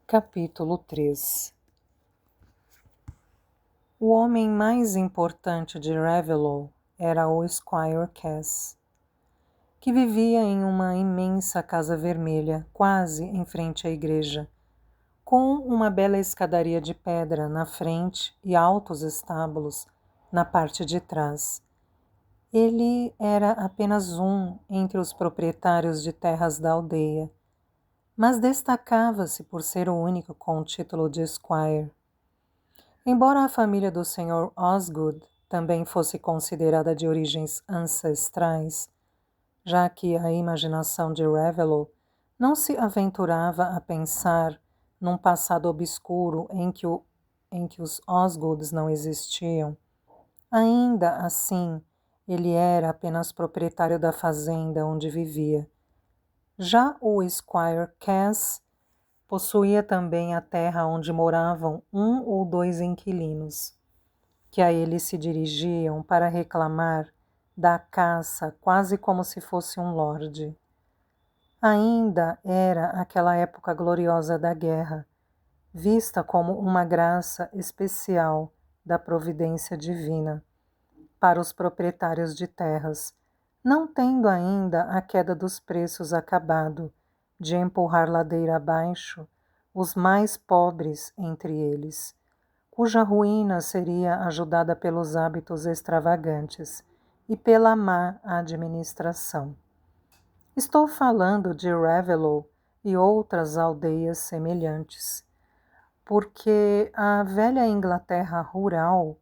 Capítulo 3. O homem mais importante de Raveloe era o Squire Cass, que vivia em uma imensa casa vermelha, quase em frente à igreja, com uma bela escadaria de pedra na frente e altos estábulos na parte de trás. Ele era apenas um entre os proprietários de terras da aldeia, mas destacava-se por ser o único com o título de Squire. Embora a família do Sr. Osgood também fosse considerada de origens ancestrais, já que a imaginação de Raveloe não se aventurava a pensar num passado obscuro em que os Osgoods não existiam, ainda assim ele era apenas proprietário da fazenda onde vivia. Já o Squire Cass possuía também a terra onde moravam 1 ou 2 inquilinos, que a ele se dirigiam para reclamar da caça quase como se fosse um lorde. Ainda era aquela época gloriosa da guerra, vista como uma graça especial da providência divina para os proprietários de terras, não tendo ainda a queda dos preços acabado de empurrar ladeira abaixo os mais pobres entre eles, cuja ruína seria ajudada pelos hábitos extravagantes e pela má administração. Estou falando de Raveloe e outras aldeias semelhantes, porque a velha Inglaterra rural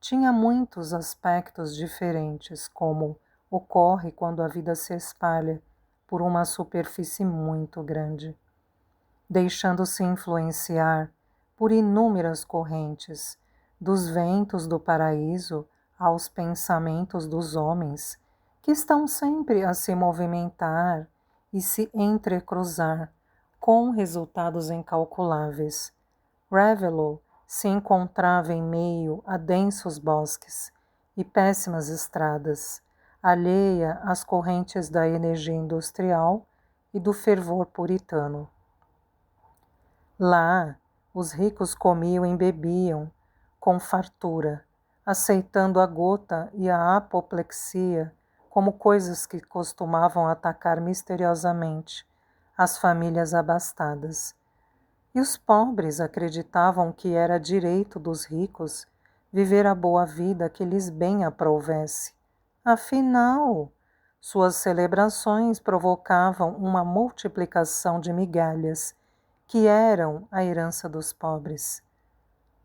tinha muitos aspectos diferentes, como ocorre quando a vida se espalha por uma superfície muito grande, deixando-se influenciar por inúmeras correntes, dos ventos do paraíso aos pensamentos dos homens, que estão sempre a se movimentar e se entrecruzar, com resultados incalculáveis. Raveloe se encontrava em meio a densos bosques e péssimas estradas, alheia às correntes da energia industrial e do fervor puritano. Lá, os ricos comiam e bebiam com fartura, aceitando a gota e a apoplexia como coisas que costumavam atacar misteriosamente as famílias abastadas. E os pobres acreditavam que era direito dos ricos viver a boa vida que lhes bem aprouvesse. Afinal, suas celebrações provocavam uma multiplicação de migalhas, que eram a herança dos pobres.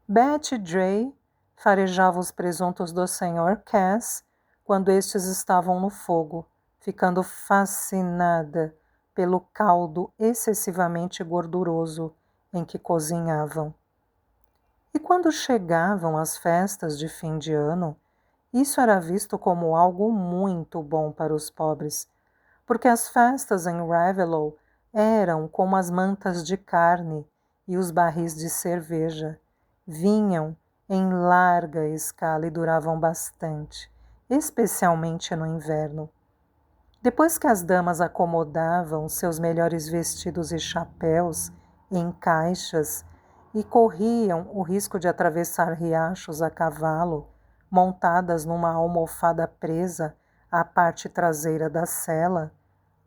Betty Dray farejava os presuntos do Sr. Cass quando estes estavam no fogo, ficando fascinada pelo caldo excessivamente gorduroso em que cozinhavam. E quando chegavam as festas de fim de ano, isso era visto como algo muito bom para os pobres, porque as festas em Raveloe eram como as mantas de carne e os barris de cerveja. Vinham em larga escala e duravam bastante, especialmente no inverno. Depois que as damas acomodavam seus melhores vestidos e chapéus em caixas e corriam o risco de atravessar riachos a cavalo, montadas numa almofada presa à parte traseira da sela,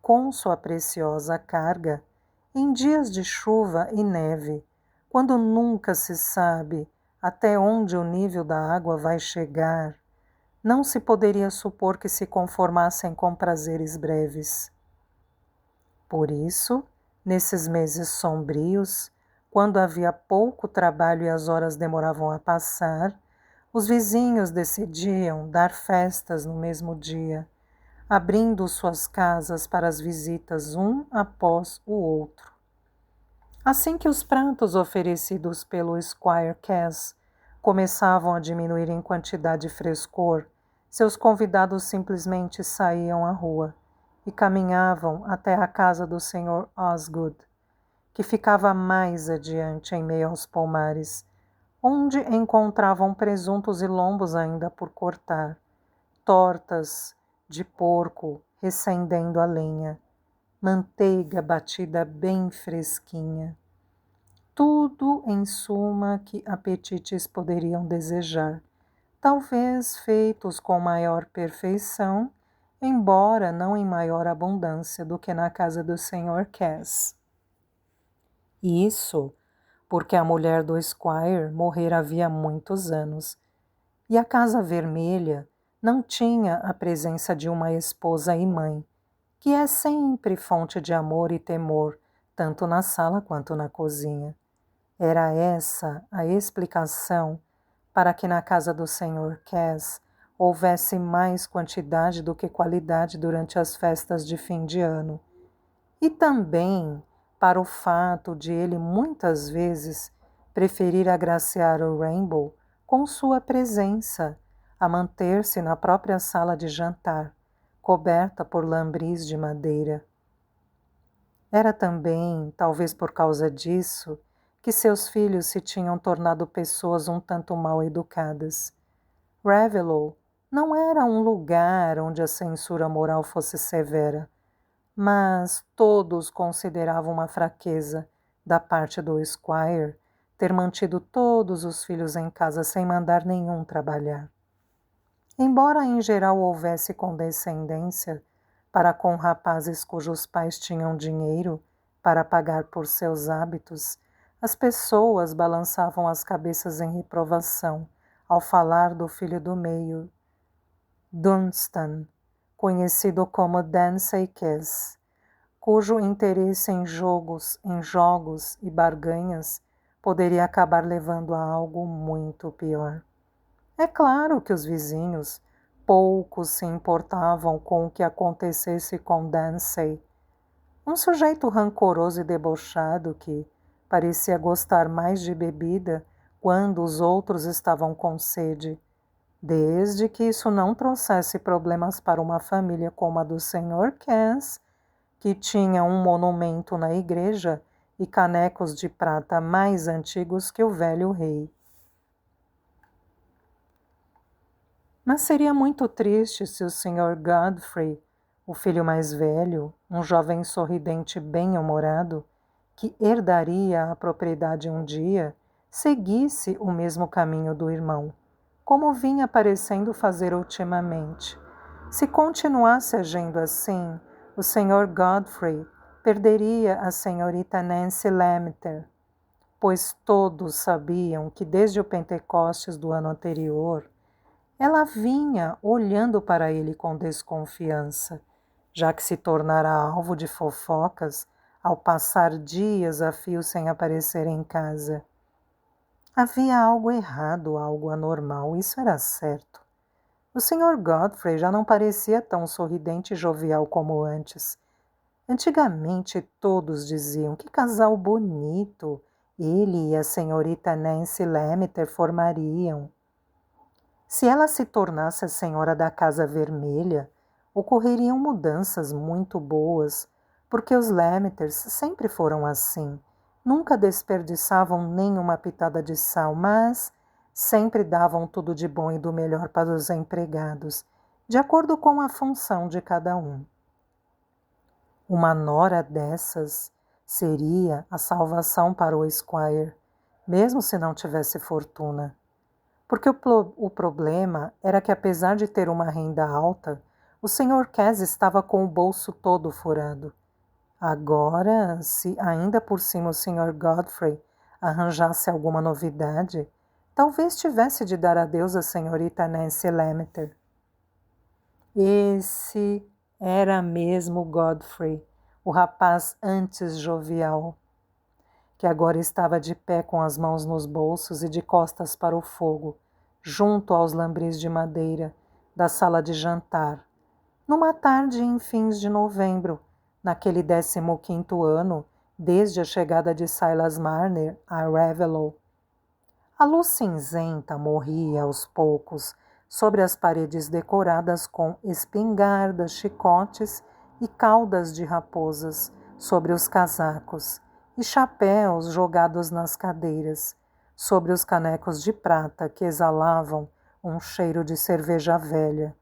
com sua preciosa carga, em dias de chuva e neve, quando nunca se sabe até onde o nível da água vai chegar, não se poderia supor que se conformassem com prazeres breves. Por isso, nesses meses sombrios, quando havia pouco trabalho e as horas demoravam a passar, os vizinhos decidiam dar festas no mesmo dia, abrindo suas casas para as visitas um após o outro. Assim que os pratos oferecidos pelo Squire Cass começavam a diminuir em quantidade e frescor, seus convidados simplesmente saíam à rua e caminhavam até a casa do Sr. Osgood, que ficava mais adiante em meio aos pomares, onde encontravam presuntos e lombos ainda por cortar, tortas de porco recendendo a lenha, manteiga batida bem fresquinha. Tudo, em suma, que apetites poderiam desejar, talvez feitos com maior perfeição, embora não em maior abundância do que na casa do Sr. Cass. Isso porque a mulher do Squire morrera havia muitos anos, e a Casa Vermelha não tinha a presença de uma esposa e mãe, que é sempre fonte de amor e temor, tanto na sala quanto na cozinha. Era essa a explicação para que na casa do Sr. Cass houvesse mais quantidade do que qualidade durante as festas de fim de ano. E também para o fato de ele muitas vezes preferir agraciar o Rainbow com sua presença a manter-se na própria sala de jantar, coberta por lambris de madeira. Era também, talvez por causa disso, que seus filhos se tinham tornado pessoas um tanto mal educadas. Raveloe não era um lugar onde a censura moral fosse severa, mas todos consideravam uma fraqueza da parte do Squire ter mantido todos os filhos em casa sem mandar nenhum trabalhar. Embora em geral houvesse condescendência para com rapazes cujos pais tinham dinheiro para pagar por seus hábitos, as pessoas balançavam as cabeças em reprovação ao falar do filho do meio, Dunstan, conhecido como Dancy Cass, cujo interesse em jogos e barganhas poderia acabar levando a algo muito pior. É claro que os vizinhos pouco se importavam com o que acontecesse com Dancy, um sujeito rancoroso e debochado que parecia gostar mais de bebida quando os outros estavam com sede, desde que isso não trouxesse problemas para uma família como a do Sr. Cass, que tinha um monumento na igreja e canecos de prata mais antigos que o velho rei. Mas seria muito triste se o Sr. Godfrey, o filho mais velho, um jovem sorridente bem-humorado, que herdaria a propriedade um dia, seguisse o mesmo caminho do irmão, como vinha parecendo fazer ultimamente. Se continuasse agindo assim, o Sr. Godfrey perderia a senhorita Nancy Lammeter, pois todos sabiam que desde o Pentecostes do ano anterior, ela vinha olhando para ele com desconfiança, já que se tornara alvo de fofocas ao passar dias a fio sem aparecer em casa. Havia algo errado, algo anormal, isso era certo. O Sr. Godfrey já não parecia tão sorridente e jovial como antes. Antigamente todos diziam que casal bonito ele e a senhorita Nancy Lammeter formariam. Se ela se tornasse a senhora da Casa Vermelha, ocorreriam mudanças muito boas, porque os Lammeters sempre foram assim. Nunca desperdiçavam nenhuma pitada de sal, mas sempre davam tudo de bom e do melhor para os empregados, de acordo com a função de cada um. Uma nora dessas seria a salvação para o Squire, mesmo se não tivesse fortuna. Porque o problema era que, apesar de ter uma renda alta, o Sr. Cass estava com o bolso todo furado. Agora, se ainda por cima o Sr. Godfrey arranjasse alguma novidade, talvez tivesse de dar adeus à senhorita Nancy Lammeter. Esse era mesmo Godfrey, o rapaz antes jovial, que agora estava de pé com as mãos nos bolsos e de costas para o fogo, junto aos lambris de madeira da sala de jantar, numa tarde em fins de novembro, naquele 15º ano, desde a chegada de Silas Marner a Raveloe. A luz cinzenta morria aos poucos sobre as paredes decoradas com espingardas, chicotes e caudas de raposas sobre os casacos, e chapéus jogados nas cadeiras, sobre os canecos de prata que exalavam um cheiro de cerveja velha,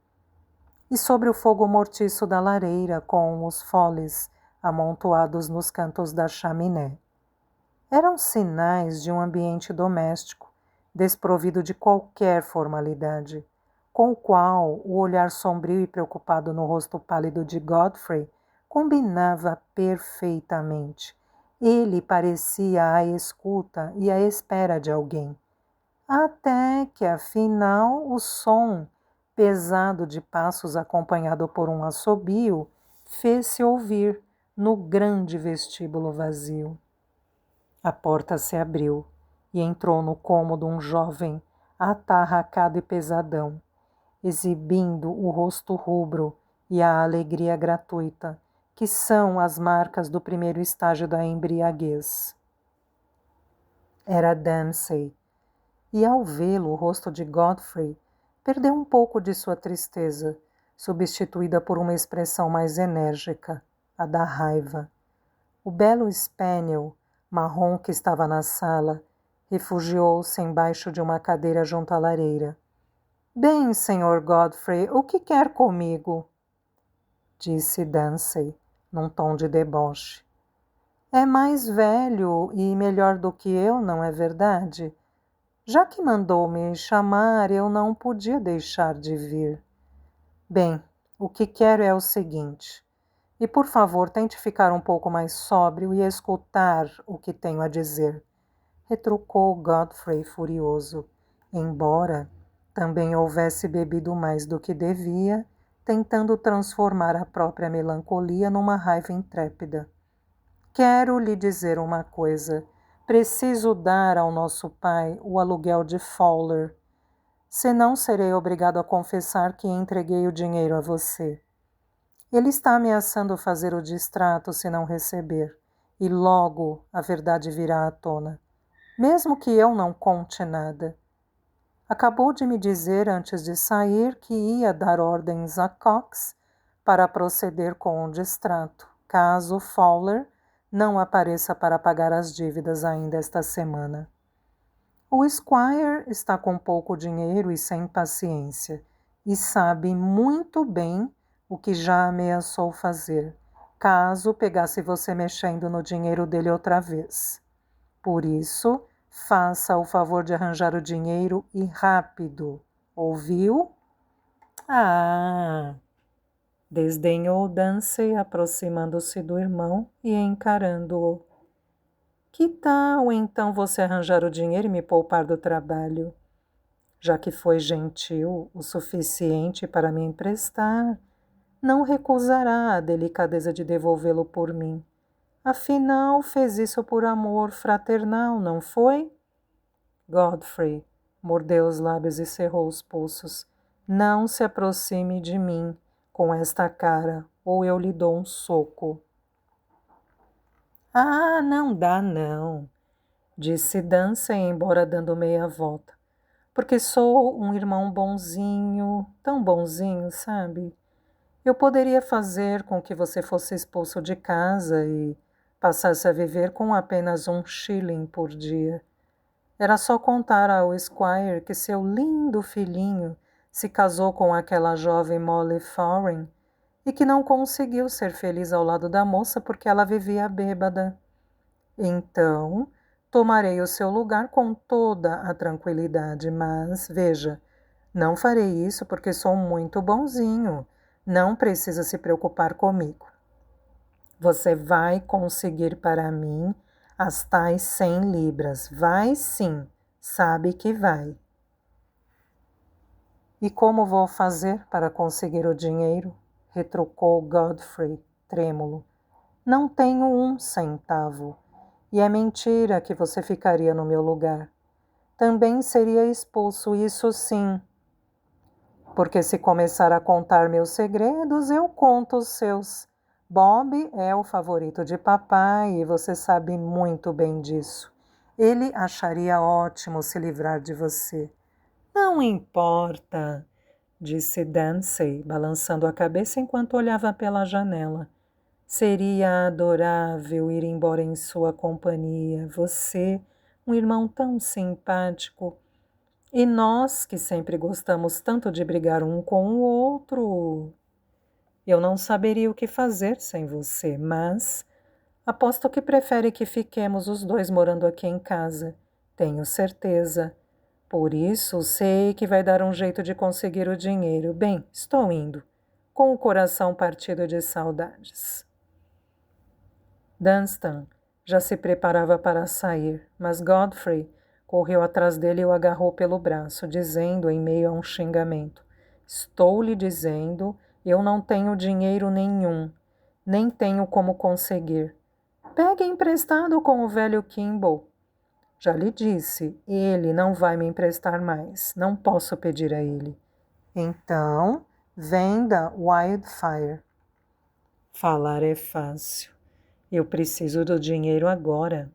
e sobre o fogo mortiço da lareira com os foles amontoados nos cantos da chaminé. Eram sinais de um ambiente doméstico, desprovido de qualquer formalidade, com o qual o olhar sombrio e preocupado no rosto pálido de Godfrey combinava perfeitamente. Ele parecia à escuta e à espera de alguém. Até que, afinal, o som pesado de passos acompanhado por um assobio fez-se ouvir no grande vestíbulo vazio. A porta se abriu e entrou no cômodo um jovem atarracado e pesadão, exibindo o rosto rubro e a alegria gratuita, que são as marcas do primeiro estágio da embriaguez. Era Dempsey, e ao vê-lo o rosto de Godfrey perdeu um pouco de sua tristeza, substituída por uma expressão mais enérgica, a da raiva. O belo spaniel marrom que estava na sala refugiou-se embaixo de uma cadeira junto à lareira. Bem, Sr. Godfrey, o que quer comigo? Disse Dempsey, num tom de deboche. É mais velho e melhor do que eu, não é verdade? Já que mandou me chamar, eu não podia deixar de vir. Bem, o que quero é o seguinte. E por favor, tente ficar um pouco mais sóbrio e escutar o que tenho a dizer, retrucou Godfrey furioso, embora também houvesse bebido mais do que devia, tentando transformar a própria melancolia numa raiva intrépida. Quero lhe dizer uma coisa. Preciso dar ao nosso pai o aluguel de Fowler. Senão serei obrigado a confessar que entreguei o dinheiro a você. Ele está ameaçando fazer o distrato se não receber, e logo a verdade virá à tona, mesmo que eu não conte nada. Acabou de me dizer antes de sair que ia dar ordens a Cox para proceder com o distrato, caso Fowler não apareça para pagar as dívidas ainda esta semana. O Squire está com pouco dinheiro e sem paciência, e sabe muito bem o que já ameaçou fazer, caso pegasse você mexendo no dinheiro dele outra vez. Por isso, faça o favor de arranjar o dinheiro e rápido. Ouviu? Ah! Desdenhou Dempsey, aproximando-se do irmão e encarando-o. Que tal, então, você arranjar o dinheiro e me poupar do trabalho? Já que foi gentil o suficiente para me emprestar, não recusará a delicadeza de devolvê-lo por mim. Afinal, fez isso por amor fraternal, não foi? Godfrey mordeu os lábios e cerrou os pulsos. Não se aproxime de mim com esta cara, ou eu lhe dou um soco. Ah, não dá não, disse Dempsey, embora dando meia volta. Porque sou um irmão bonzinho, tão bonzinho, sabe? Eu poderia fazer com que você fosse expulso de casa e passasse a viver com apenas $1 por dia. Era só contar ao Squire que seu lindo filhinho se casou com aquela jovem Molly Thorin e que não conseguiu ser feliz ao lado da moça porque ela vivia bêbada. Então, tomarei o seu lugar com toda a tranquilidade, mas, veja, não farei isso porque sou muito bonzinho. Não precisa se preocupar comigo. Você vai conseguir para mim as tais 100 libras. Vai sim, sabe que vai. E como vou fazer para conseguir o dinheiro? Retrucou Godfrey, trêmulo. Não tenho 1 centavo. E é mentira que você ficaria no meu lugar. Também seria expulso, isso sim. Porque se começar a contar meus segredos, eu conto os seus. Bob é o favorito de papai e você sabe muito bem disso. Ele acharia ótimo se livrar de você. Não importa, disse Dempsey, balançando a cabeça enquanto olhava pela janela. Seria adorável ir embora em sua companhia. Você, um irmão tão simpático. E nós, que sempre gostamos tanto de brigar um com o outro. Eu não saberia o que fazer sem você, mas Aposto que prefere que fiquemos os dois morando aqui em casa. Tenho certeza. Por isso, sei que vai dar um jeito de conseguir o dinheiro. Bem, estou indo, com o coração partido de saudades. Dunstan já se preparava para sair, mas Godfrey correu atrás dele e o agarrou pelo braço, dizendo em meio a um xingamento: Estou lhe dizendo, eu não tenho dinheiro nenhum, nem tenho como conseguir. Pegue emprestado com o velho Kimball. Já lhe disse, ele não vai me emprestar mais. Não posso pedir a ele. Então, venda Wildfire. Falar é fácil. Eu preciso do dinheiro agora.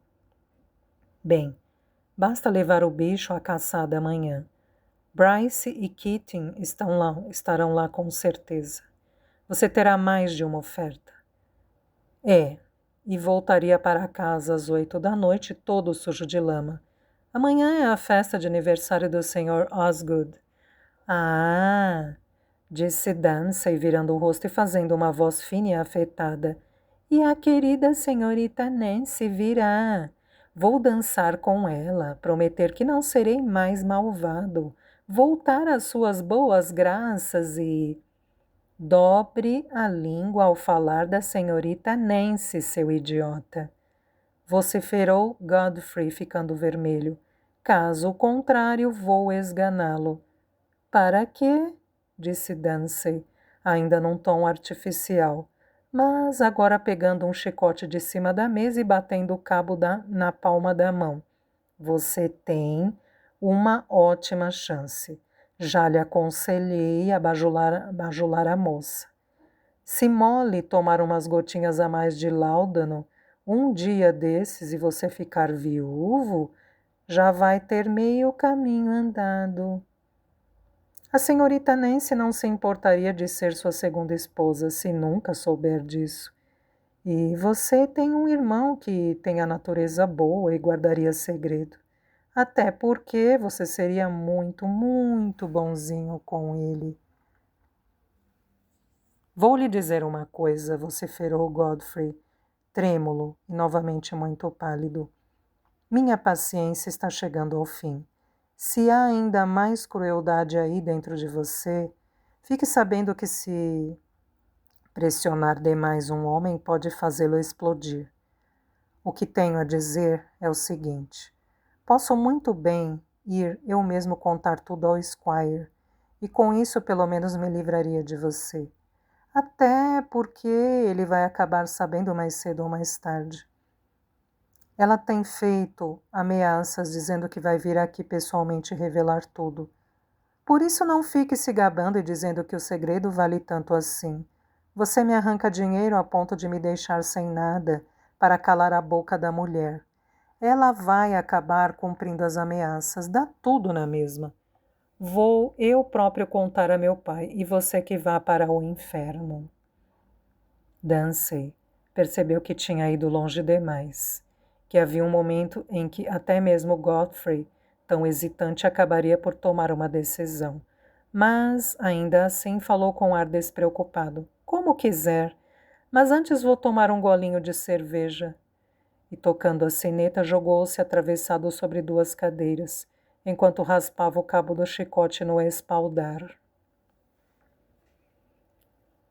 Bem, basta levar o bicho à caçada amanhã. Bryce e Keating estarão lá com certeza. Você terá mais de uma oferta. E voltaria para casa às 8 da noite, todo sujo de lama. Amanhã é a festa de aniversário do Sr. Osgood. Ah, disse Dancy, virando o rosto e fazendo uma voz fina e afetada. E a querida senhorita Nancy virá. Vou dançar com ela, prometer que não serei mais malvado, voltar às suas boas graças e... Dobre a língua ao falar da senhorita Nancy, seu idiota. Vociferou Godfrey, ficando vermelho. Caso contrário, vou esganá-lo. Para quê? Disse Dancy, ainda num tom artificial, mas agora pegando um chicote de cima da mesa e batendo o cabo na palma da mão. Você tem uma ótima chance. Já lhe aconselhei a bajular a moça. Se Molly tomar umas gotinhas a mais de láudano, um dia desses e você ficar viúvo, já vai ter meio caminho andado. A senhorita Nancy não se importaria de ser sua segunda esposa, se nunca souber disso. E você tem um irmão que tem a natureza boa e guardaria segredo. Até porque você seria muito, muito bonzinho com ele. Vou lhe dizer uma coisa, vociferou Godfrey, trêmulo e novamente muito pálido. Minha paciência está chegando ao fim. Se há ainda mais crueldade aí dentro de você, fique sabendo que se pressionar demais um homem pode fazê-lo explodir. O que tenho a dizer é o seguinte. Posso muito bem ir eu mesmo contar tudo ao Squire, e com isso pelo menos me livraria de você. Até porque ele vai acabar sabendo mais cedo ou mais tarde. Ela tem feito ameaças dizendo que vai vir aqui pessoalmente revelar tudo. Por isso não fique se gabando e dizendo que o segredo vale tanto assim. Você me arranca dinheiro a ponto de me deixar sem nada para calar a boca da mulher. Ela vai acabar cumprindo as ameaças, dá tudo na mesma. Vou eu próprio contar a meu pai e você que vá para o inferno. Dancy percebeu que tinha ido longe demais, que havia um momento em que até mesmo Godfrey, tão hesitante, acabaria por tomar uma decisão. Mas, ainda assim, falou com ar despreocupado. Como quiser, mas antes vou tomar um golinho de cerveja. E tocando a sineta, jogou-se atravessado sobre duas cadeiras, enquanto raspava o cabo do chicote no espaldar.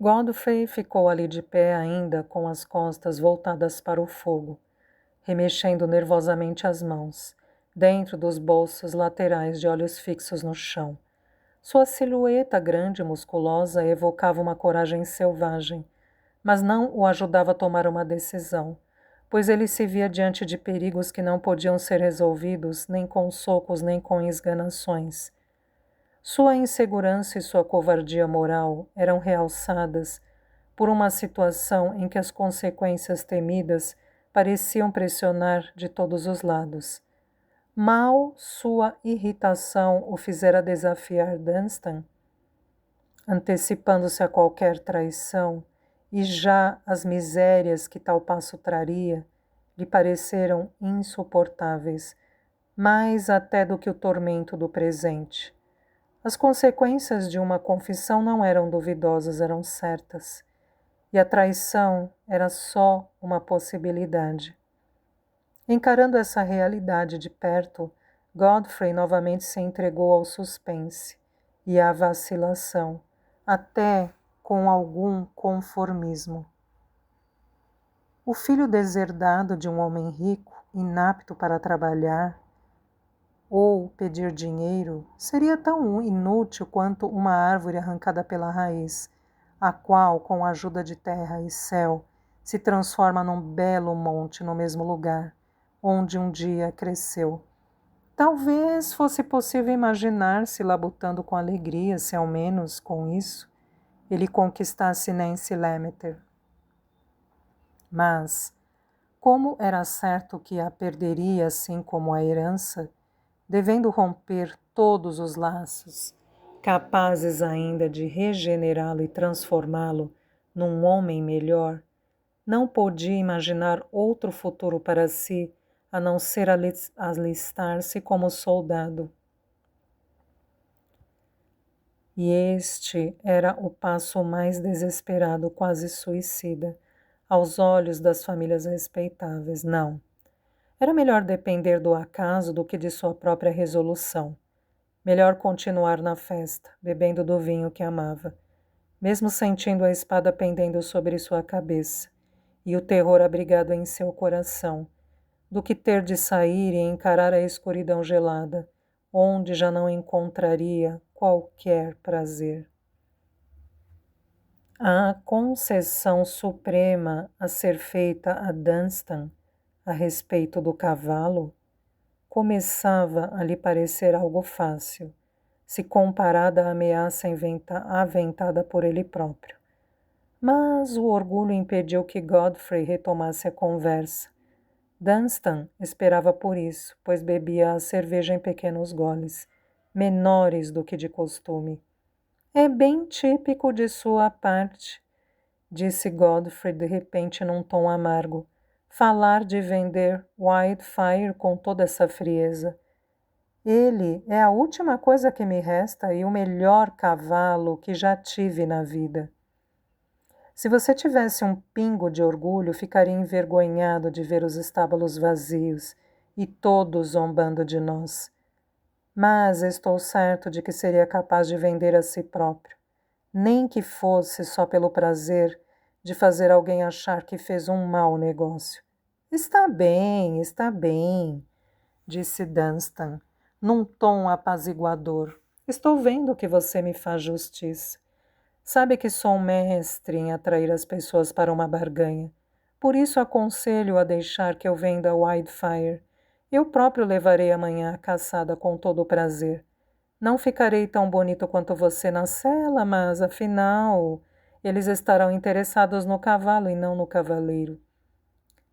Godfrey ficou ali de pé ainda, com as costas voltadas para o fogo, remexendo nervosamente as mãos, dentro dos bolsos laterais de olhos fixos no chão. Sua silhueta grande e musculosa evocava uma coragem selvagem, mas não o ajudava a tomar uma decisão, pois ele se via diante de perigos que não podiam ser resolvidos nem com socos nem com esganações. Sua insegurança e sua covardia moral eram realçadas por uma situação em que as consequências temidas pareciam pressionar de todos os lados. Mal sua irritação o fizera desafiar Dunstan, antecipando-se a qualquer traição, e já as misérias que tal passo traria lhe pareceram insuportáveis, mais até do que o tormento do presente. As consequências de uma confissão não eram duvidosas, eram certas. e a traição era só uma possibilidade. Encarando essa realidade de perto, Godfrey novamente se entregou ao suspense e à vacilação, até com algum conformismo. O filho deserdado de um homem rico, inapto para trabalhar ou pedir dinheiro, seria tão inútil quanto uma árvore arrancada pela raiz, a qual, com a ajuda de terra e céu, se transforma num belo monte no mesmo lugar, onde um dia cresceu. Talvez fosse possível imaginar-se labutando com alegria, se ao menos, com isso, ele conquistasse Nancy Lemaitre. Mas, como era certo que a perderia assim como a herança, devendo romper todos os laços, capazes ainda de regenerá-lo e transformá-lo num homem melhor, não podia imaginar outro futuro para si a não ser alistar-se como soldado. E este era o passo mais desesperado, quase suicida, aos olhos das famílias respeitáveis. Não. Era melhor depender do acaso do que de sua própria resolução. Melhor continuar na festa, bebendo do vinho que amava, mesmo sentindo a espada pendendo sobre sua cabeça e o terror abrigado em seu coração, do que ter de sair e encarar a escuridão gelada, onde já não encontraria qualquer prazer. A concessão suprema a ser feita a Dunstan a respeito do cavalo começava a lhe parecer algo fácil, se comparada à ameaça aventada por ele próprio. Mas o orgulho impediu que Godfrey retomasse a conversa. Dunstan esperava por isso, pois bebia a cerveja em pequenos goles, menores do que de costume. É bem típico de sua parte, disse Godfrey de repente num tom amargo, falar de vender Wildfire com toda essa frieza. Ele é a última coisa que me resta e o melhor cavalo que já tive na vida. Se você tivesse um pingo de orgulho, ficaria envergonhado de ver os estábulos vazios e todos zombando de nós. Mas estou certo de que seria capaz de vender a si próprio, nem que fosse só pelo prazer de fazer alguém achar que fez um mau negócio. Está bem, disse Dunstan, num tom apaziguador. Estou vendo que você me faz justiça. Sabe que sou um mestre em atrair as pessoas para uma barganha. Por isso aconselho a deixar que eu venda Wildfire. Eu próprio levarei amanhã a caçada com todo o prazer. Não ficarei tão bonito quanto você na cela, mas, afinal, eles estarão interessados no cavalo e não no cavaleiro.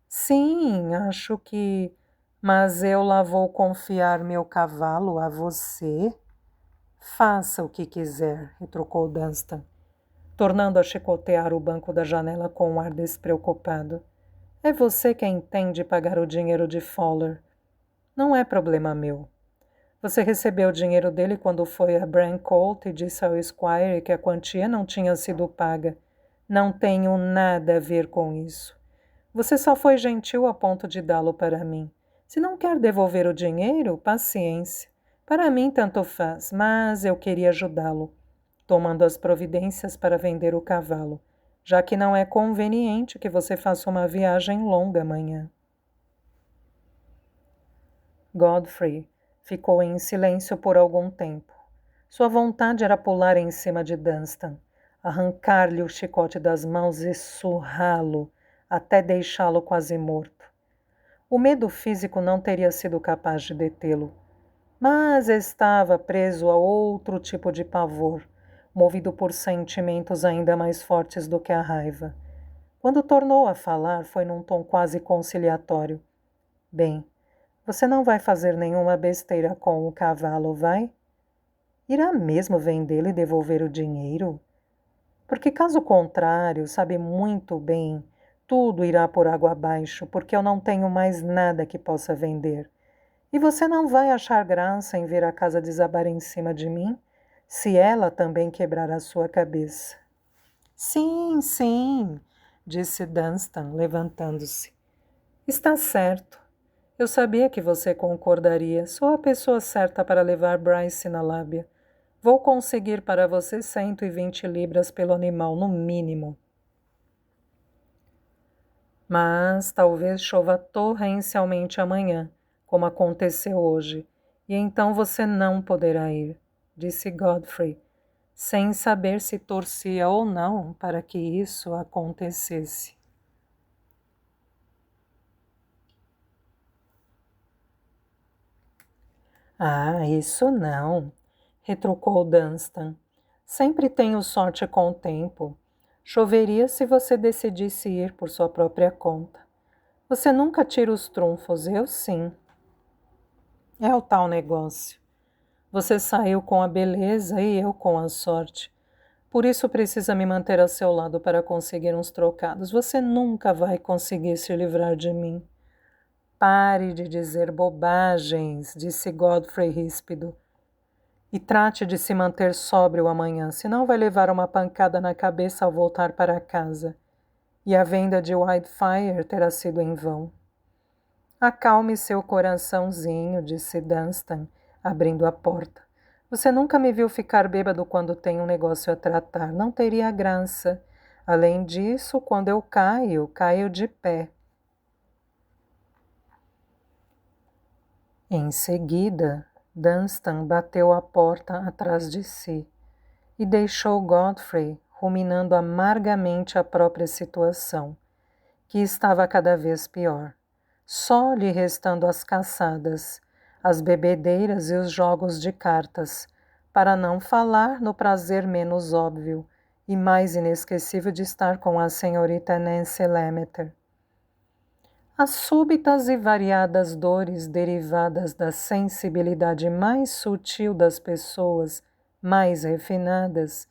Sim, acho que... Mas eu lá vou confiar meu cavalo a você? Faça o que quiser, retrucou Dunstan, tornando a chicotear o banco da janela com um ar despreocupado. É você quem entende pagar o dinheiro de Fowler. Não é problema meu. Você recebeu o dinheiro dele quando foi a Brancolt e disse ao Squire que a quantia não tinha sido paga. Não tenho nada a ver com isso. Você só foi gentil a ponto de dá-lo para mim. Se não quer devolver o dinheiro, paciência. Para mim tanto faz, mas eu queria ajudá-lo, tomando as providências para vender o cavalo, já que não é conveniente que você faça uma viagem longa amanhã. Godfrey ficou em silêncio por algum tempo. Sua vontade era pular em cima de Dunstan, arrancar-lhe o chicote das mãos e surrá-lo até deixá-lo quase morto. O medo físico não teria sido capaz de detê-lo, mas estava preso a outro tipo de pavor, movido por sentimentos ainda mais fortes do que a raiva. Quando tornou a falar, foi num tom quase conciliatório. Bem, você não vai fazer nenhuma besteira com o cavalo, vai? Irá mesmo vendê-lo e devolver o dinheiro? Porque caso contrário, sabe muito bem, tudo irá por água abaixo, porque eu não tenho mais nada que possa vender. E você não vai achar graça em ver a casa desabar em cima de mim, se ela também quebrar a sua cabeça. Sim, disse Dunstan, levantando-se. Está certo. Eu sabia que você concordaria. Sou a pessoa certa para levar Bryce na lábia. Vou conseguir para você 120 libras pelo animal, no mínimo. Mas talvez chova torrencialmente amanhã, como aconteceu hoje, e então você não poderá ir, disse Godfrey, sem saber se torcia ou não para que isso acontecesse. Ah, isso não, retrucou Dunstan. Sempre tenho sorte com o tempo. Choveria se você decidisse ir por sua própria conta. Você nunca tira os trunfos, eu sim. É o tal negócio. Você saiu com a beleza e eu com a sorte. Por isso precisa me manter ao seu lado para conseguir uns trocados. Você nunca vai conseguir se livrar de mim. Pare de dizer bobagens, disse Godfrey ríspido. E trate de se manter sóbrio amanhã, senão vai levar uma pancada na cabeça ao voltar para casa. E a venda de Whitefire terá sido em vão. Acalme seu coraçãozinho, disse Dunstan, abrindo a porta. Você nunca me viu ficar bêbado quando tenho um negócio a tratar. Não teria graça. Além disso, quando eu caio, caio de pé. Em seguida, Dunstan bateu a porta atrás de si e deixou Godfrey ruminando amargamente a própria situação, que estava cada vez pior, só lhe restando as caçadas, as bebedeiras e os jogos de cartas, para não falar no prazer menos óbvio e mais inesquecível de estar com a senhorita Nancy Lammeter. As súbitas e variadas dores derivadas da sensibilidade mais sutil das pessoas mais refinadas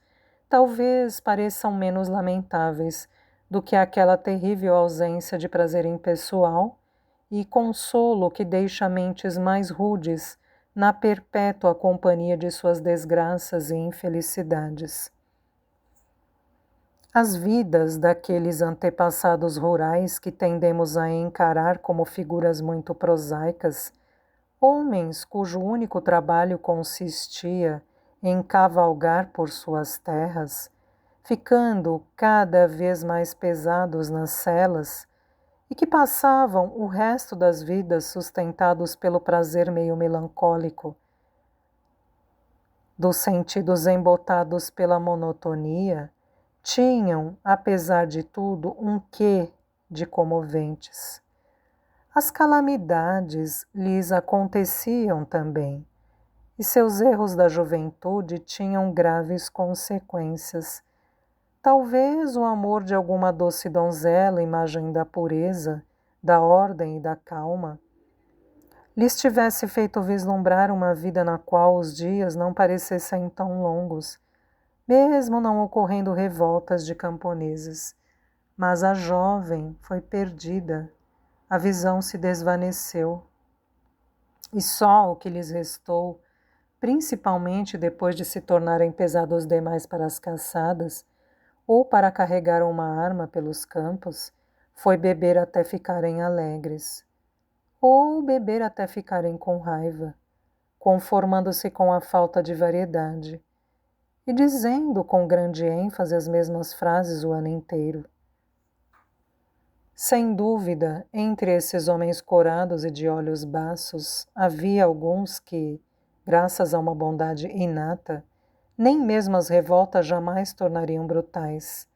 talvez pareçam menos lamentáveis do que aquela terrível ausência de prazer impessoal e consolo que deixa mentes mais rudes na perpétua companhia de suas desgraças e infelicidades. As vidas daqueles antepassados rurais que tendemos a encarar como figuras muito prosaicas, homens cujo único trabalho consistia em cavalgar por suas terras, ficando cada vez mais pesados nas celas, e que passavam o resto das vidas sustentados pelo prazer meio melancólico, dos sentidos embotados pela monotonia, tinham, apesar de tudo, um quê de comoventes. As calamidades lhes aconteciam também, e seus erros da juventude tinham graves consequências. Talvez o amor de alguma doce donzela, imagem da pureza, da ordem e da calma, lhes tivesse feito vislumbrar uma vida na qual os dias não parecessem tão longos, mesmo não ocorrendo revoltas de camponeses. Mas a jovem foi perdida, a visão se desvaneceu, e só o que lhes restou, principalmente depois de se tornarem pesados demais para as caçadas, ou para carregar uma arma pelos campos, foi beber até ficarem alegres, ou beber até ficarem com raiva, conformando-se com a falta de variedade, e dizendo com grande ênfase as mesmas frases o ano inteiro. Sem dúvida, entre esses homens corados e de olhos baços, havia alguns que, graças a uma bondade inata, nem mesmo as revoltas jamais tornariam brutais.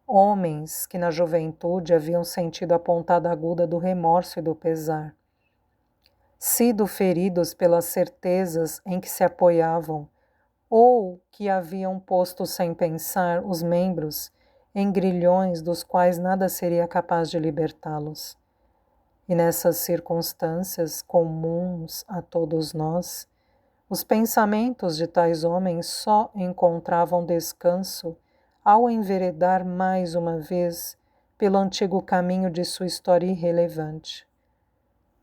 Homens que na juventude haviam sentido a pontada aguda do remorso e do pesar, sido feridos pelas certezas em que se apoiavam, ou que haviam posto sem pensar os membros em grilhões dos quais nada seria capaz de libertá-los. E nessas circunstâncias comuns a todos nós, os pensamentos de tais homens só encontravam descanso ao enveredar mais uma vez pelo antigo caminho de sua história irrelevante.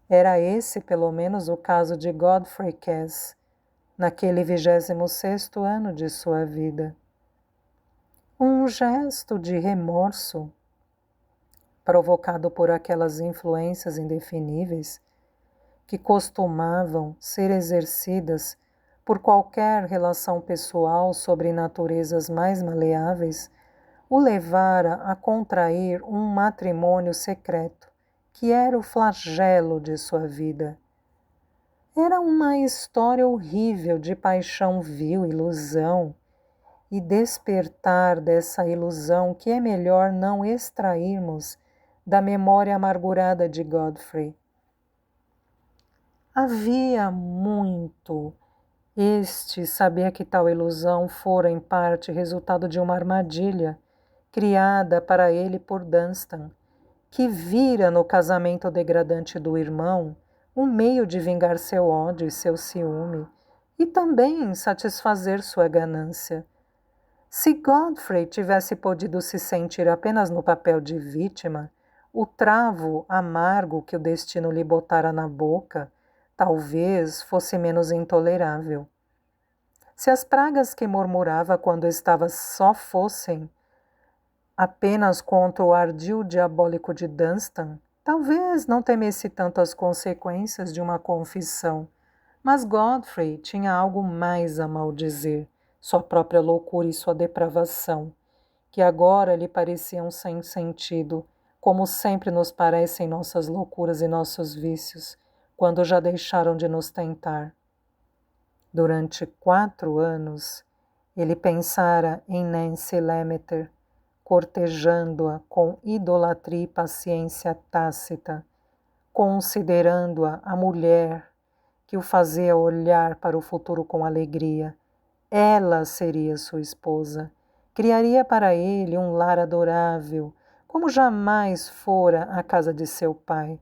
Era esse, pelo menos, o caso de Godfrey Cass, naquele 26º ano de sua vida. Um gesto de remorso, provocado por aquelas influências indefiníveis que costumavam ser exercidas por qualquer relação pessoal sobre naturezas mais maleáveis, o levara a contrair um matrimônio secreto, que era o flagelo de sua vida. Era uma história horrível de paixão vil, ilusão, e despertar dessa ilusão que é melhor não extrairmos da memória amargurada de Godfrey. Havia muito. Este sabia que tal ilusão fora em parte resultado de uma armadilha criada para ele por Dunstan, que vira no casamento degradante do irmão um meio de vingar seu ódio e seu ciúme, e também satisfazer sua ganância. Se Godfrey tivesse podido se sentir apenas no papel de vítima, o travo amargo que o destino lhe botara na boca talvez fosse menos intolerável. Se as pragas que murmurava quando estava só fossem apenas contra o ardil diabólico de Dunstan, talvez não temesse tanto as consequências de uma confissão. Mas Godfrey tinha algo mais a maldizer, sua própria loucura e sua depravação, que agora lhe pareciam sem sentido, como sempre nos parecem nossas loucuras e nossos vícios, quando já deixaram de nos tentar. Durante 4 anos, ele pensara em Nancy Lemmeter, cortejando-a com idolatria e paciência tácita, considerando-a a mulher que o fazia olhar para o futuro com alegria. Ela seria sua esposa, criaria para ele um lar adorável, como jamais fora a casa de seu pai.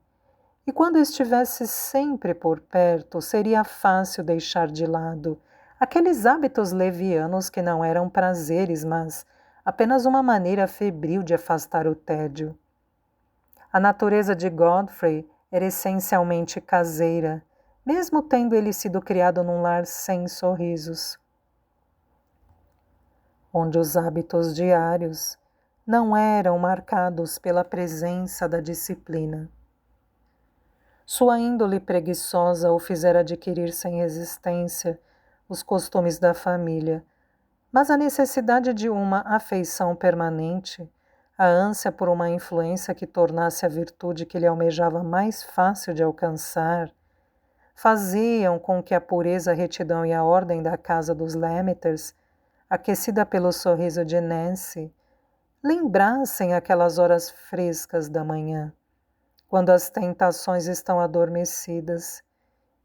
E quando estivesse sempre por perto, seria fácil deixar de lado aqueles hábitos levianos que não eram prazeres, mas apenas uma maneira febril de afastar o tédio. A natureza de Godfrey era essencialmente caseira, mesmo tendo ele sido criado num lar sem sorrisos, onde os hábitos diários não eram marcados pela presença da disciplina. Sua índole preguiçosa o fizera adquirir sem resistência os costumes da família, mas a necessidade de uma afeição permanente, a ânsia por uma influência que tornasse a virtude que ele almejava mais fácil de alcançar, faziam com que a pureza, a retidão e a ordem da casa dos Lemmeters, aquecida pelo sorriso de Nancy, lembrassem aquelas horas frescas da manhã, quando as tentações estão adormecidas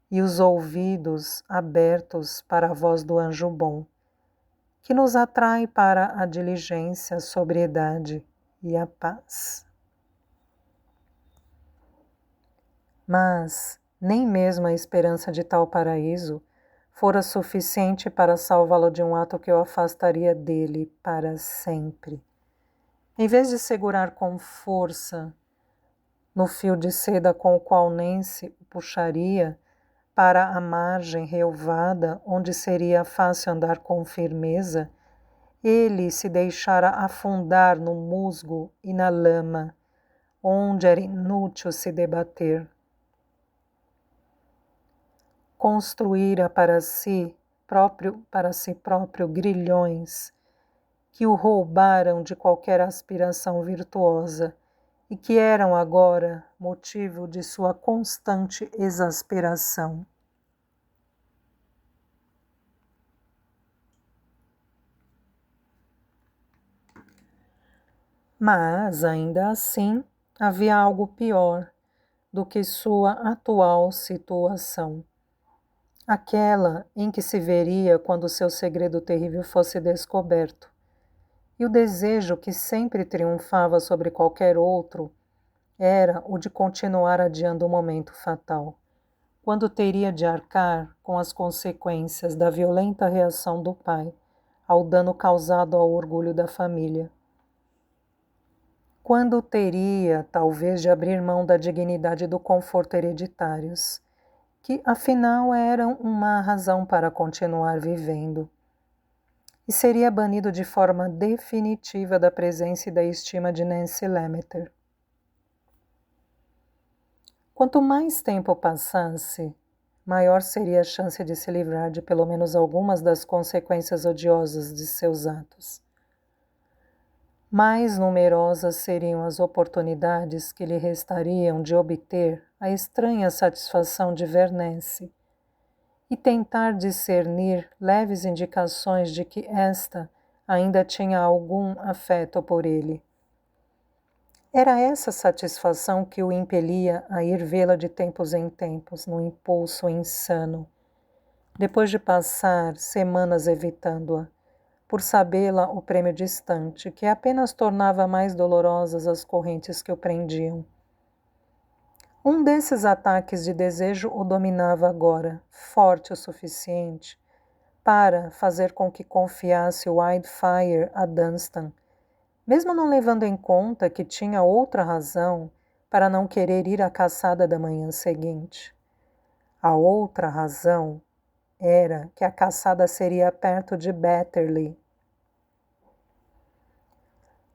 e os ouvidos abertos para a voz do anjo bom, que nos atrai para a diligência, a sobriedade e a paz. Mas nem mesmo a esperança de tal paraíso fora suficiente para salvá-lo de um ato que o afastaria dele para sempre. Em vez de segurar com força no fio de seda com o qual Nancy o puxaria para a margem relvada, onde seria fácil andar com firmeza, ele se deixara afundar no musgo e na lama, onde era inútil se debater. Construíra para si próprio grilhões que o roubaram de qualquer aspiração virtuosa e que eram agora motivo de sua constante exasperação. Mas, ainda assim, havia algo pior do que sua atual situação. Aquela em que se veria quando seu segredo terrível fosse descoberto. E o desejo que sempre triunfava sobre qualquer outro era o de continuar adiando o momento fatal, quando teria de arcar com as consequências da violenta reação do pai ao dano causado ao orgulho da família. Quando teria, talvez, de abrir mão da dignidade e do conforto hereditários, que afinal eram uma razão para continuar vivendo. E seria banido de forma definitiva da presença e da estima de Nancy Lemmeter. Quanto mais tempo passasse, maior seria a chance de se livrar de pelo menos algumas das consequências odiosas de seus atos. Mais numerosas seriam as oportunidades que lhe restariam de obter a estranha satisfação de ver Nancy e tentar discernir leves indicações de que esta ainda tinha algum afeto por ele. Era essa satisfação que o impelia a ir vê-la de tempos em tempos, num impulso insano, depois de passar semanas evitando-a, por sabê-la o prêmio distante, que apenas tornava mais dolorosas as correntes que o prendiam. Um desses ataques de desejo o dominava agora, forte o suficiente para fazer com que confiasse o Wildfire a Dunstan, mesmo não levando em conta que tinha outra razão para não querer ir à caçada da manhã seguinte. A outra razão era que a caçada seria perto de Betterley.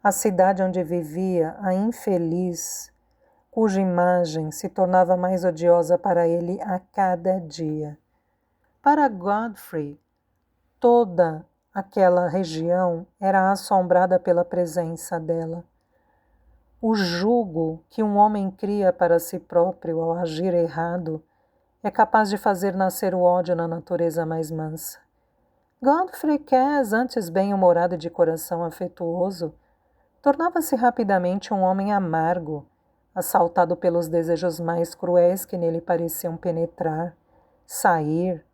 A cidade onde vivia a infeliz, cuja imagem se tornava mais odiosa para ele a cada dia. Para Godfrey, toda aquela região era assombrada pela presença dela. O jugo que um homem cria para si próprio ao agir errado é capaz de fazer nascer o ódio na natureza mais mansa. Godfrey Cass, antes bem-humorado e de coração afetuoso, tornava-se rapidamente um homem amargo, assaltado pelos desejos mais cruéis que nele pareciam penetrar, sair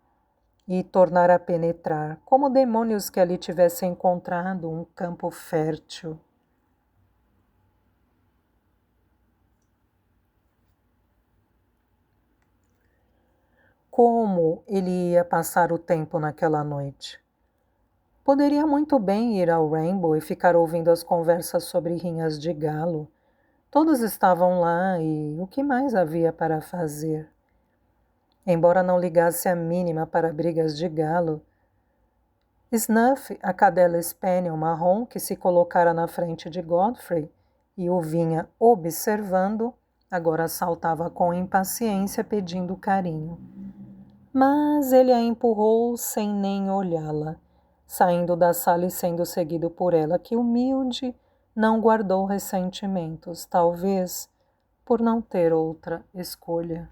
e tornar a penetrar, como demônios que ali tivessem encontrado um campo fértil. Como ele ia passar o tempo naquela noite? Poderia muito bem ir ao Rainbow e ficar ouvindo as conversas sobre rinhas de galo. Todos estavam lá e o que mais havia para fazer? Embora não ligasse a mínima para brigas de galo, Snuff, a cadela spaniel marrom que se colocara na frente de Godfrey e o vinha observando, agora saltava com impaciência pedindo carinho. Mas ele a empurrou sem nem olhá-la, saindo da sala e sendo seguido por ela, que humilde não guardou ressentimentos, talvez por não ter outra escolha.